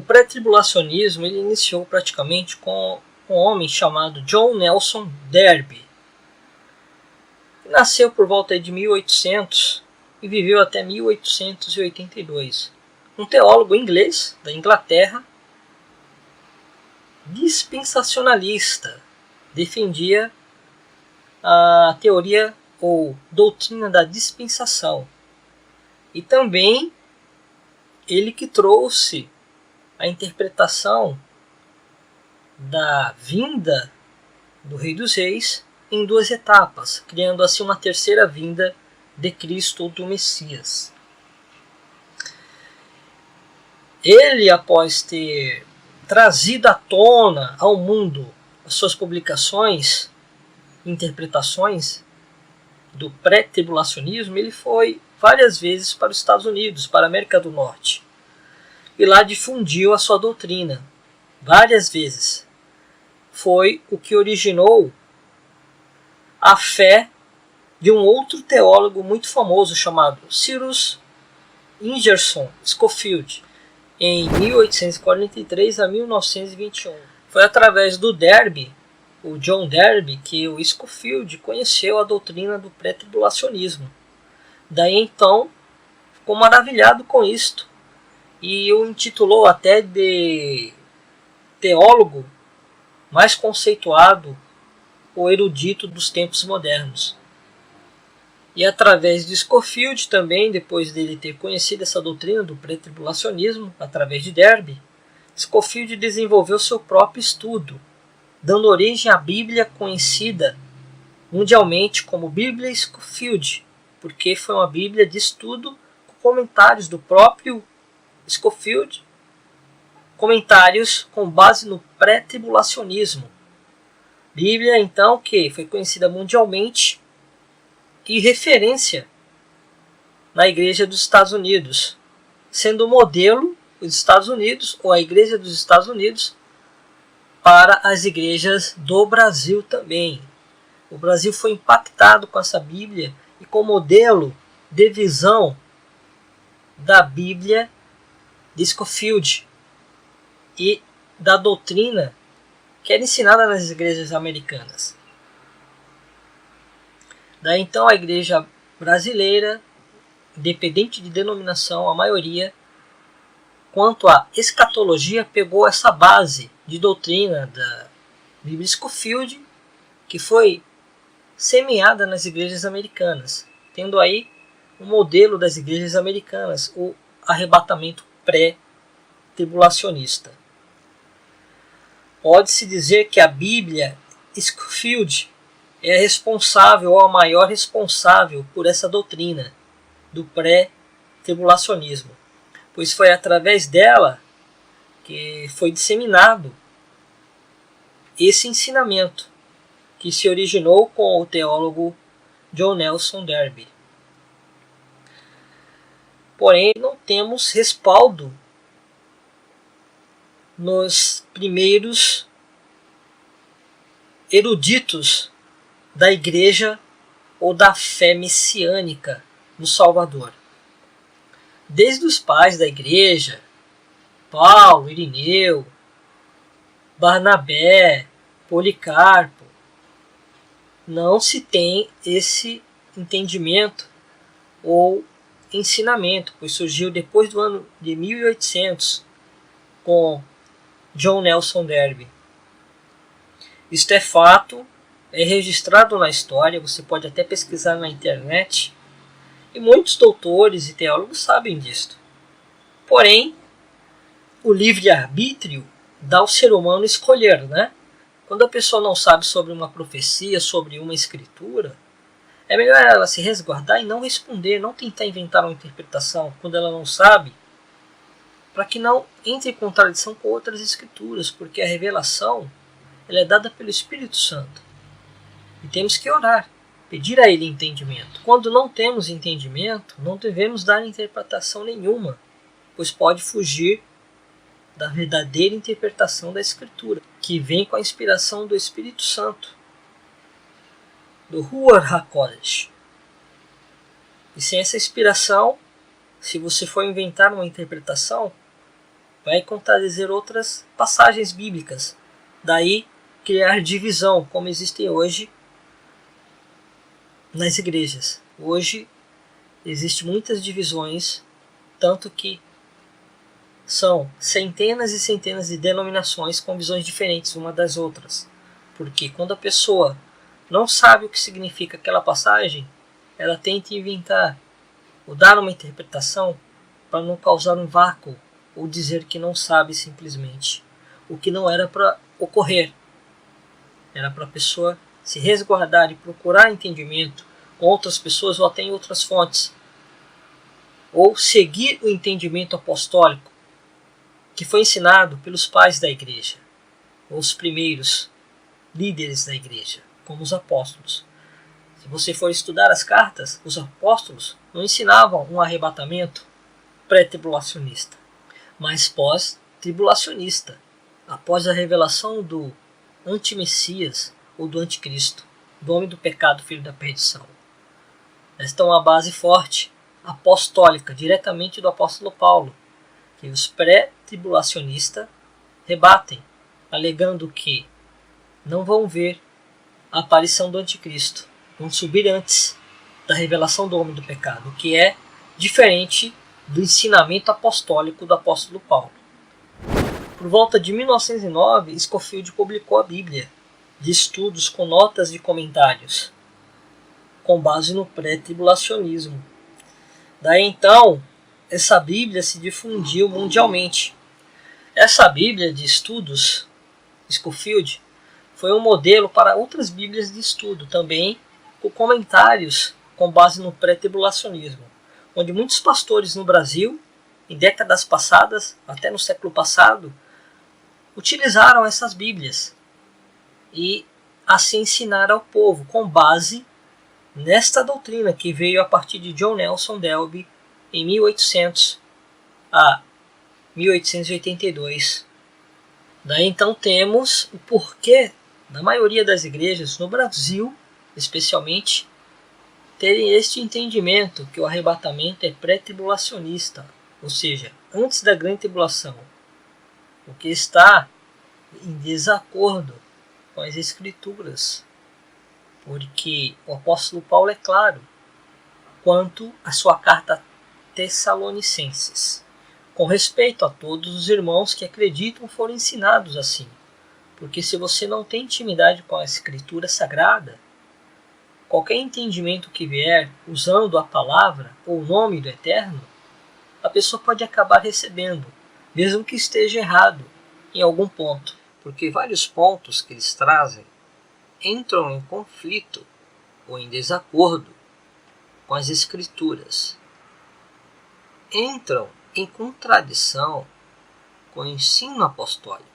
O pré-tribulacionismo ele iniciou praticamente com um homem chamado John Nelson Darby, que nasceu por volta de 1800 e viveu até 1882. Um teólogo inglês da Inglaterra, dispensacionalista, defendia a teoria ou doutrina da dispensação. E também ele que trouxe a interpretação da vinda do Rei dos Reis em duas etapas, criando assim uma terceira vinda de Cristo ou do Messias. Ele, após ter trazido à tona ao mundo as suas publicações, interpretações do pré-tribulacionismo, ele foi várias vezes para os Estados Unidos, para a América do Norte, e lá difundiu a sua doutrina várias vezes. Foi o que originou a fé de um outro teólogo muito famoso chamado Cyrus Ingerson Scofield, em 1843 a 1921. Foi através do Darby, o John Darby, que o Scofield conheceu a doutrina do pré-tribulacionismo. Daí então ficou maravilhado com isto e o intitulou até de teólogo mais conceituado ou erudito dos tempos modernos. E através de Scofield também, depois dele ter conhecido essa doutrina do pré-tribulacionismo, através de Darby, Scofield desenvolveu seu próprio estudo, dando origem à Bíblia conhecida mundialmente como Bíblia Scofield, porque foi uma Bíblia de estudo com comentários do próprio Scofield, comentários com base no pré-tribulacionismo. Bíblia, então, que foi conhecida mundialmente e referência na Igreja dos Estados Unidos, sendo modelo os Estados Unidos ou a Igreja dos Estados Unidos para as igrejas do Brasil também. O Brasil foi impactado com essa Bíblia e com o modelo de visão da Bíblia de Scofield e da doutrina que era ensinada nas igrejas americanas. Daí então a igreja brasileira, independente de denominação, a maioria, quanto à escatologia, pegou essa base de doutrina da Bíblia Scofield, que foi semeada nas igrejas americanas, tendo aí o modelo das igrejas americanas, o arrebatamento pré-tribulacionista. Pode-se dizer que a Bíblia Scofield é responsável ou a maior responsável por essa doutrina do pré-tribulacionismo, pois foi através dela que foi disseminado esse ensinamento que se originou com o teólogo John Nelson Darby. Porém, não temos respaldo nos primeiros eruditos da igreja ou da fé messiânica no Salvador. Desde os pais da igreja, Paulo, Irineu, Barnabé, Policarpo, não se tem esse entendimento ou ensinamento, pois surgiu depois do ano de 1800 com John Nelson Darby. Isto é fato, é registrado na história, você pode até pesquisar na internet, e muitos doutores e teólogos sabem disto. Porém, o livre-arbítrio dá ao ser humano escolher, né? Quando a pessoa não sabe sobre uma profecia, sobre uma escritura, é melhor ela se resguardar e não responder, não tentar inventar uma interpretação quando ela não sabe, para que não entre em contradição com outras escrituras, porque a revelação ela é dada pelo Espírito Santo. E temos que orar, pedir a Ele entendimento. Quando não temos entendimento, não devemos dar interpretação nenhuma, pois pode fugir da verdadeira interpretação da Escritura, que vem com a inspiração do Espírito Santo, do Ruach HaKodesh. E sem essa inspiração, se você for inventar uma interpretação, vai contradizer outras passagens bíblicas. Daí criar divisão, como existem hoje nas igrejas. Hoje existem muitas divisões, tanto que são centenas e centenas de denominações com visões diferentes uma das outras. Porque quando a pessoa não sabe o que significa aquela passagem, ela tenta inventar ou dar uma interpretação para não causar um vácuo ou dizer que não sabe simplesmente. O que não era para ocorrer. Era para a pessoa se resguardar e procurar entendimento com outras pessoas ou até em outras fontes. Ou seguir o entendimento apostólico que foi ensinado pelos pais da igreja, ou os primeiros líderes da igreja, como os apóstolos. Se você for estudar as cartas, os apóstolos não ensinavam um arrebatamento pré-tribulacionista, mas pós-tribulacionista, após a revelação do anti-messias ou do anticristo, do homem do pecado, filho da perdição. Esta é uma base forte, apostólica, diretamente do apóstolo Paulo, que os pré-tribulacionistas rebatem, alegando que não vão ver a aparição do anticristo, vão subir antes da revelação do homem do pecado, o que é diferente do ensinamento apostólico do apóstolo Paulo. Por volta de 1909, Scofield publicou a Bíblia de estudos com notas de comentários, com base no pré-tribulacionismo. Daí então, essa Bíblia se difundiu mundialmente. Essa Bíblia de estudos, Scofield, foi um modelo para outras Bíblias de estudo, também com comentários com base no pré-tribulacionismo, onde muitos pastores no Brasil, em décadas passadas, até no século passado, utilizaram essas Bíblias e assim ensinaram ao povo com base nesta doutrina que veio a partir de John Nelson Darby em 1800 a 1882. Daí então temos o porquê da maioria das igrejas no Brasil, especialmente, terem este entendimento que o arrebatamento é pré-tribulacionista, ou seja, antes da grande tribulação, o que está em desacordo com as escrituras, porque o apóstolo Paulo é claro quanto à sua carta Tessalonicenses, com respeito a todos os irmãos que acreditam foram ensinados assim, porque se você não tem intimidade com a escritura sagrada, qualquer entendimento que vier usando a palavra ou o nome do Eterno, a pessoa pode acabar recebendo, mesmo que esteja errado em algum ponto, porque vários pontos que eles trazem entram em conflito ou em desacordo com as escrituras, entram em contradição com o ensino apostólico.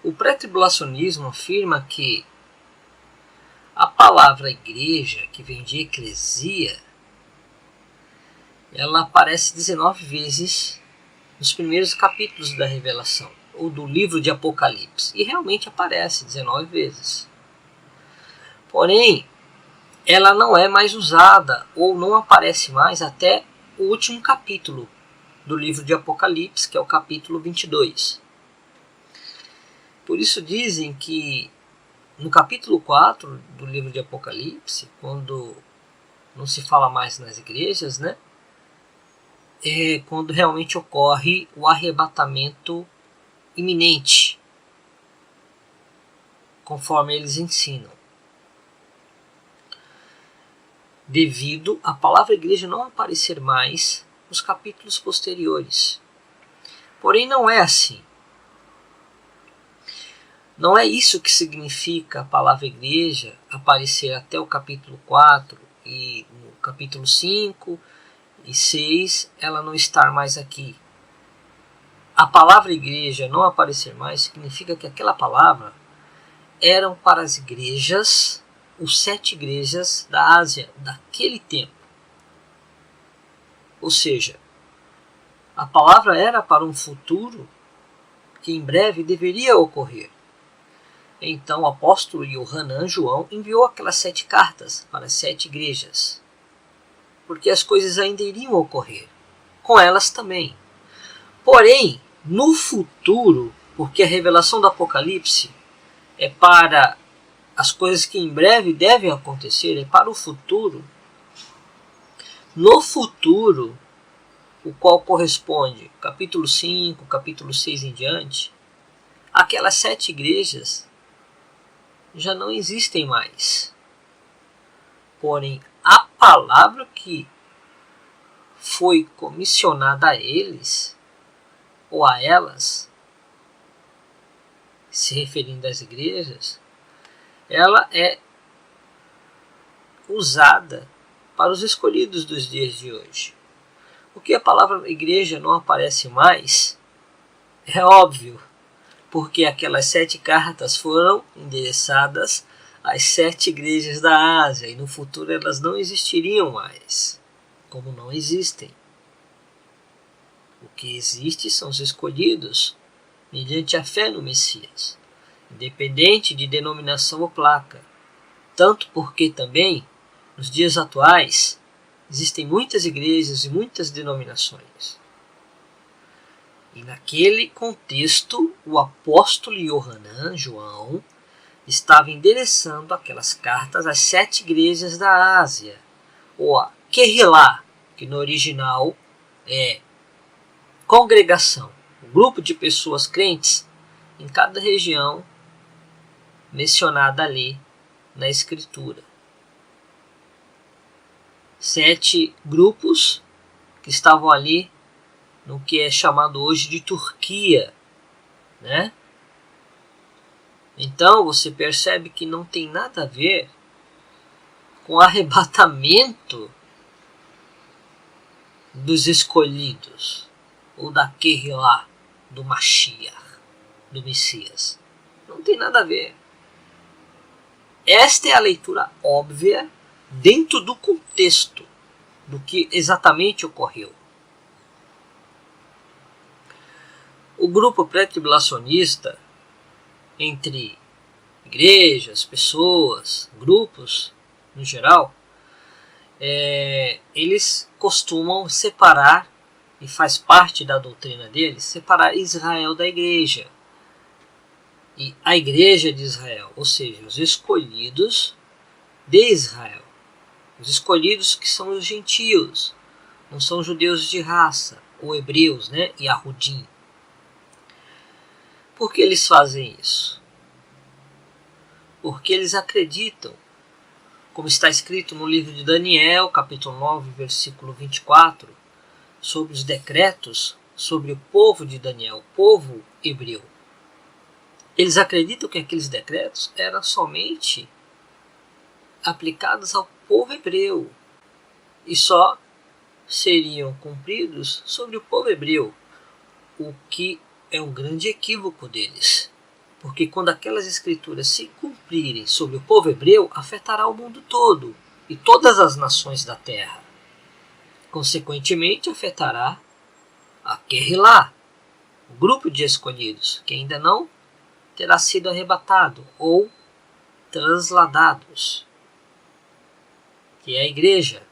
O pré-tribulacionismo afirma que a palavra igreja, que vem de eclesia, ela aparece 19 vezes nos primeiros capítulos da Revelação, ou do livro de Apocalipse, e realmente aparece 19 vezes. Porém, ela não é mais usada, ou não aparece mais até o último capítulo do livro de Apocalipse, que é o capítulo 22. Por isso dizem que no capítulo 4 do livro de Apocalipse, quando não se fala mais nas igrejas, né, é quando realmente ocorre o arrebatamento iminente, conforme eles ensinam, devido à palavra igreja não aparecer mais nos capítulos posteriores. Porém, não é assim. Não é isso que significa a palavra igreja aparecer até o capítulo 4 e no capítulo 5 e 6 ela não estar mais aqui. A palavra igreja não aparecer mais significa que aquela palavra eram para as igrejas, os 7 igrejas da Ásia daquele tempo. Ou seja, a palavra era para um futuro que em breve deveria ocorrer. Então o apóstolo Yohanan João enviou aquelas 7 cartas para as 7 igrejas, porque as coisas ainda iriam ocorrer, com elas também. Porém, no futuro, porque a revelação do Apocalipse é para as coisas que em breve devem acontecer, é para o futuro. No futuro, o qual corresponde capítulo 5, capítulo 6 em diante, aquelas 7 igrejas já não existem mais. Porém, a palavra que foi comissionada a eles, ou a elas, se referindo às igrejas, ela é usada para os escolhidos dos dias de hoje. Porque a palavra igreja não aparece mais, é óbvio, porque aquelas 7 cartas foram endereçadas às 7 igrejas da Ásia, e no futuro elas não existiriam mais, como não existem. O que existe são os escolhidos, mediante a fé no Messias, independente de denominação ou placa, tanto porque também, nos dias atuais, existem muitas igrejas e muitas denominações. E naquele contexto, o apóstolo Yohanan, João, estava endereçando aquelas cartas às 7 igrejas da Ásia, ou a Kehilá, que no original é congregação, um grupo de pessoas crentes em cada região mencionada ali na Escritura. 7 grupos que estavam ali no que é chamado hoje de Turquia, né? Então você percebe que não tem nada a ver com o arrebatamento dos escolhidos, ou da Kehilá, do Mashiach, do Messias. Não tem nada a ver. Esta é a leitura óbvia dentro do contexto do que exatamente ocorreu. O grupo pré-tribulacionista, entre igrejas, pessoas, grupos no geral, eles costumam separar, e faz parte da doutrina deles, separar Israel da igreja. E a igreja de Israel, ou seja, os escolhidos de Israel. Os escolhidos que são os gentios, não são judeus de raça, ou hebreus, né? E Yahudim. Por que eles fazem isso? Porque eles acreditam, como está escrito no livro de Daniel, capítulo 9, versículo 24, sobre os decretos sobre o povo de Daniel, o povo hebreu. Eles acreditam que aqueles decretos eram somente aplicados ao povo hebreu e só seriam cumpridos sobre o povo hebreu, o que é um grande equívoco deles, porque quando aquelas escrituras se cumprirem sobre o povo hebreu, afetará o mundo todo e todas as nações da terra. Consequentemente, afetará a Kehilá, o grupo de escolhidos, que ainda não terá sido arrebatado ou transladados, que é a igreja,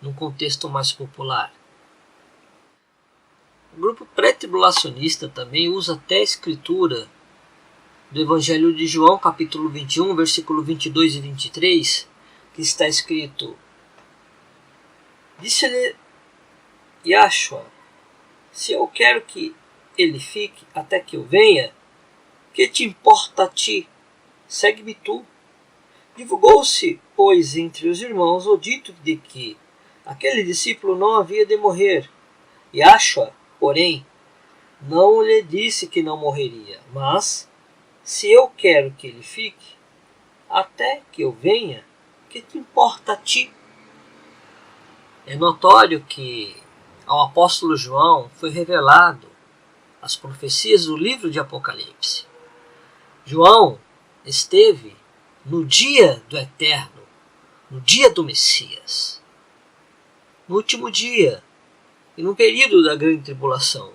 num contexto mais popular. O grupo pré-tribulacionista também usa até a escritura do Evangelho de João, capítulo 21, versículo 22 e 23, que está escrito: Disse-lhe Yahshua: se eu quero que ele fique até que eu venha, que te importa a ti? Segue-me tu. Divulgou-se, pois, entre os irmãos o dito de que aquele discípulo não havia de morrer. Yahshua, porém, não lhe disse que não morreria, mas, se eu quero que ele fique até que eu venha, que te importa a ti? É notório que ao apóstolo João foi revelado as profecias do livro de Apocalipse. João esteve no dia do Eterno, no dia do Messias, no último dia e no período da grande tribulação,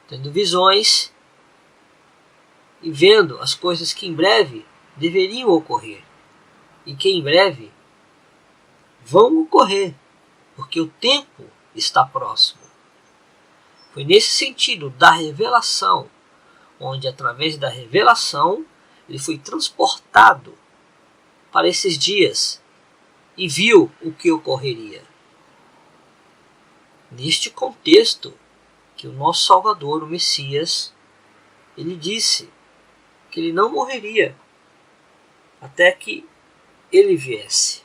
tendo visões e vendo as coisas que em breve deveriam ocorrer e que em breve vão ocorrer, porque o tempo está próximo. Foi nesse sentido da revelação, onde através da revelação ele foi transportado para esses dias e viu o que ocorreria. Neste contexto que o nosso Salvador, o Messias, ele disse que ele não morreria até que ele viesse.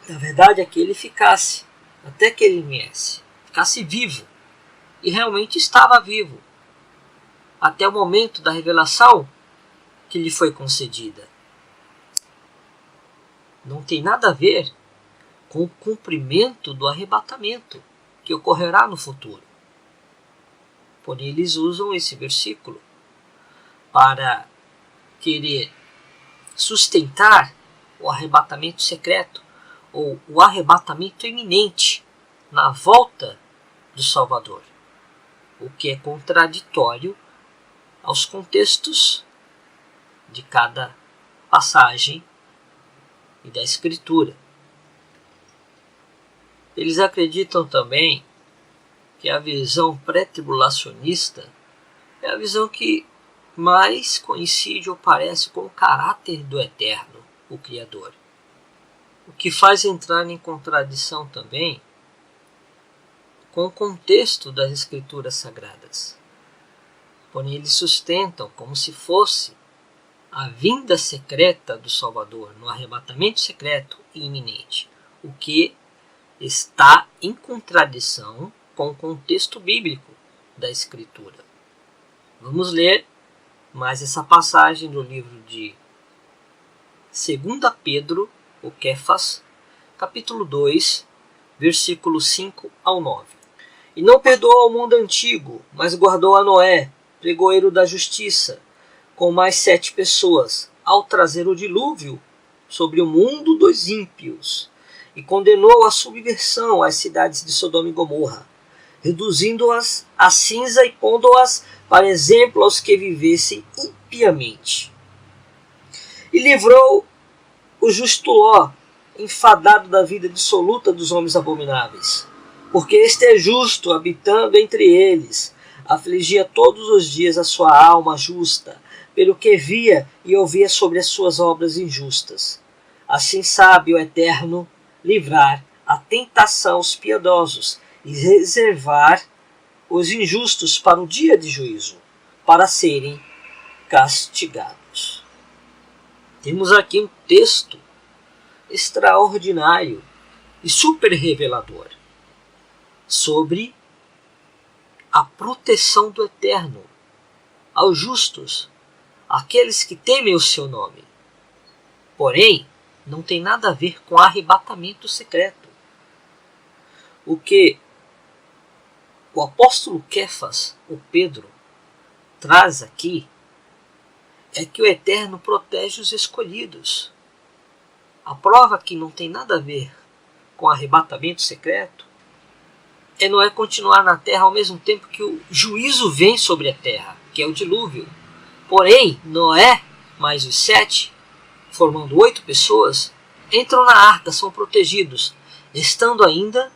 Na verdade é que ele ficasse até que ele viesse, ficasse vivo. E realmente estava vivo até o momento da revelação que lhe foi concedida. Não tem nada a ver com o cumprimento do arrebatamento que ocorrerá no futuro. Porém, eles usam esse versículo para querer sustentar o arrebatamento secreto ou o arrebatamento iminente na volta do Salvador, o que é contraditório aos contextos de cada passagem e da Escritura. Eles acreditam também que a visão pré-tribulacionista é a visão que mais coincide ou parece com o caráter do Eterno, o Criador. O que faz entrar em contradição também com o contexto das Escrituras Sagradas. Porém, eles sustentam como se fosse a vinda secreta do Salvador, no arrebatamento secreto e iminente, o que está em contradição com o contexto bíblico da Escritura. Vamos ler mais essa passagem do livro de 2 Pedro, o Kéfas, capítulo 2, versículos 5 ao 9. E não perdoou ao mundo antigo, mas guardou a Noé, pregoeiro da justiça, com mais 7 pessoas, ao trazer o dilúvio sobre o mundo dos ímpios, e condenou a subversão às cidades de Sodoma e Gomorra, reduzindo-as a cinza e pondo-as para exemplo aos que vivessem impiamente. E livrou o justo Ló, enfadado da vida dissoluta dos homens abomináveis, porque este é justo, habitando entre eles, afligia todos os dias a sua alma justa, pelo que via e ouvia sobre as suas obras injustas. Assim sabe o Eterno livrar a tentação aos piedosos e reservar os injustos para o dia de juízo, para serem castigados. Temos aqui um texto extraordinário e super revelador sobre a proteção do Eterno aos justos, aqueles que temem o seu nome. Porém, não tem nada a ver com arrebatamento secreto. O que o apóstolo Kéfas, o Pedro, traz aqui é que o Eterno protege os escolhidos. A prova que não tem nada a ver com arrebatamento secreto é Noé continuar na terra ao mesmo tempo que o juízo vem sobre a terra, que é o dilúvio. Porém, Noé mais os 7, formando 8 pessoas, entram na arca, são protegidos, estando ainda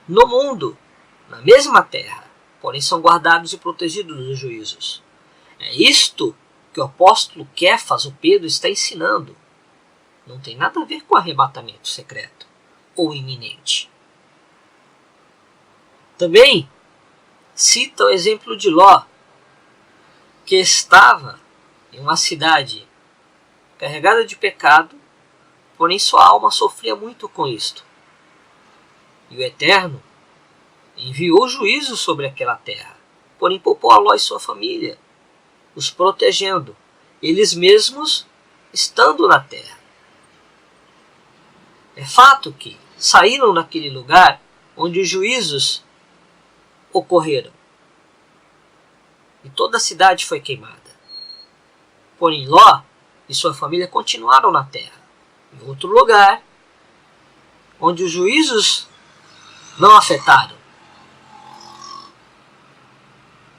no mundo, na mesma terra, porém são guardados e protegidos dos juízos. É isto que o apóstolo Kéfas, o Pedro, está ensinando. Não tem nada a ver com arrebatamento secreto ou iminente. Também cita o exemplo de Ló, que estava em uma cidade carregada de pecado, porém sua alma sofria muito com isto. E o Eterno enviou juízo sobre aquela terra, porém poupou a Ló e sua família, os protegendo, eles mesmos estando na terra. É fato que saíram daquele lugar onde os juízos ocorreram, e toda a cidade foi queimada. Porém, Ló e sua família continuaram na terra, em outro lugar, onde os juízos não afetaram.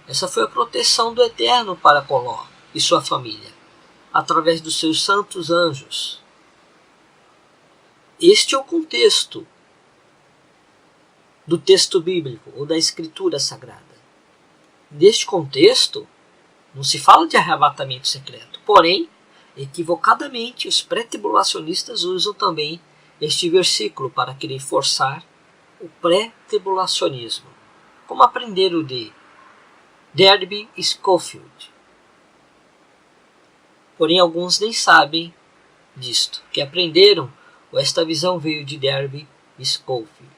Essa foi a proteção do Eterno para com Ló e sua família, através dos seus santos anjos. Este é o contexto do texto bíblico ou da escritura sagrada. Neste contexto, não se fala de arrebatamento secreto, porém, equivocadamente, os pré-tribulacionistas usam também este versículo para querer forçar o pré-tribulacionismo, como aprenderam de Derby Scofield. Porém, alguns nem sabem disto, que aprenderam ou esta visão veio de Derby Scofield.